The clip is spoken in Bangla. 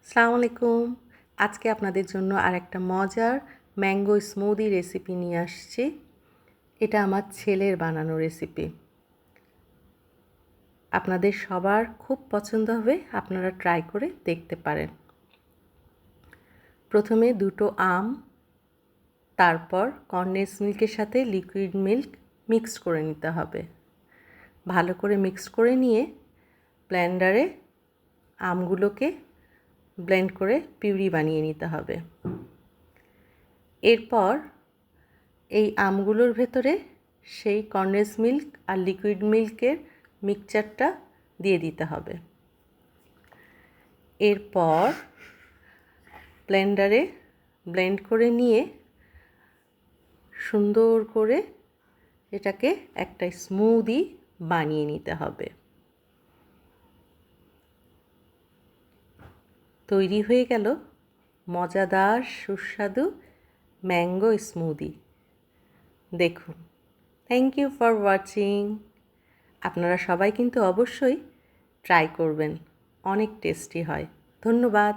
আসসালামু আলাইকুম। আজকে আপনাদের জন্য আরেকটা মজার ম্যাঙ্গো স্মুদি রেসিপি নিয়ে আসছি। এটা আমার ছেলের বানানো রেসিপি। আপনাদের সবার খুব পছন্দ হবে, আপনারা ট্রাই করে দেখতে পারেন। প্রথমে 2টো আম, তারপর কনডেন্স মিল্কের সাথে লিকুইড মিল্ক মিক্স করে নিতে হবে। ভালো করে মিক্স করে নিয়ে ব্লেন্ডারে আমগুলোকে ব্লেন্ড করে পিউরি বানিয়ে নিতে হবে। এরপর এই আমগুলোর ভেতরে সেই কনডেন্স মিল্ক আর লিকুইড মিল্কের মিক্সচারটা দিয়ে দিতে হবে। এরপর ব্লেন্ডারে ব্লেন্ড করে নিয়ে সুন্দর করে এটাকে একটা স্মুদি বানিয়ে নিতে হবে। তৈরি হয়ে গেল মজাদার সুস্বাদু ম্যাঙ্গো স্মুদি। দেখুন। Thank you for watching. আপনারা সবাই কিন্তু অবশ্যই ট্রাই করবেন, অনেক টেস্টি হয়। ধন্যবাদ।